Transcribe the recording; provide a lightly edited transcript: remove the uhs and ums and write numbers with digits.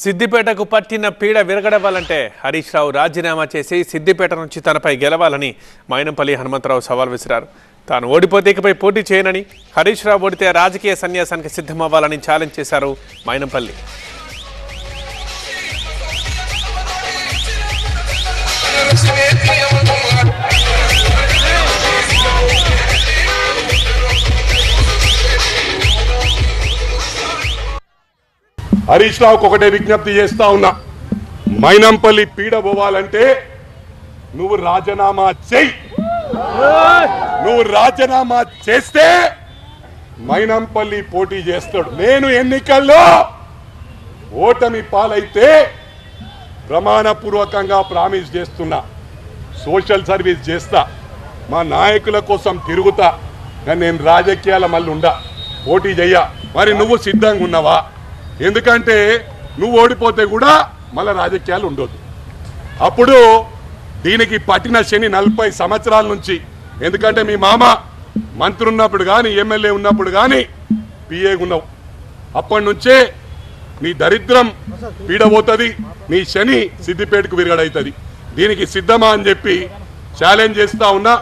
సిద్దిపేటకు పట్టిన పీడ విరగడవాలంటే హరీష్ రావు రాజీనామా చేసి సిద్దిపేట నుంచి తనపై గెలవాలని మైనంపల్లి హనుమంతరావు సవాల్ విసిరారు. తాను ఓడిపోతే ఇకపై పోటీ చేయనని, హరీష్ రావు ఓడితే రాజకీయ సన్యాసానికి సిద్ధమవ్వాలని ఛాలెంజ్ చేశారు మైనంపల్లి. హరీష్ రావుకు ఒకటే విజ్ఞప్తి చేస్తా ఉన్నా, మైనంపల్లి పీడ పోవాలంటే నువ్వు రాజీనామా చెయ్యి. నువ్వు రాజీనామా చేస్తే మైనంపల్లి పోటీ చేస్తాడు. నేను ఎన్నికల్లో ఓటమి పాలైతే ప్రమాణపూర్వకంగా ప్రామిస్ చేస్తున్నా, సోషల్ సర్వీస్ చేస్తా, మా నాయకుల కోసం తిరుగుతా, కానీ నేను రాజకీయాల మళ్ళీ ఉండా, పోటీ చెయ్య. మరి నువ్వు సిద్ధంగా ఉన్నావా? ఎందుకంటే నువ్వు ఓడిపోతే కూడా మళ్ళీ రాజకీయాలు ఉండొద్దు. అప్పుడు దీనికి పట్టిన శని 40 సంవత్సరాల నుంచి, ఎందుకంటే మీ మామ మంత్రి ఉన్నప్పుడు కానీ ఎమ్మెల్యే ఉన్నప్పుడు కానీ పిఏ ఉన్నావు, అప్పటి నుంచే నీ దరిద్రం పీడబోతుంది, నీ శని సిద్దిపేటకు విరగడవుతుంది. దీనికి సిద్ధమా అని చెప్పి ఛాలెంజ్ చేస్తా ఉన్నా.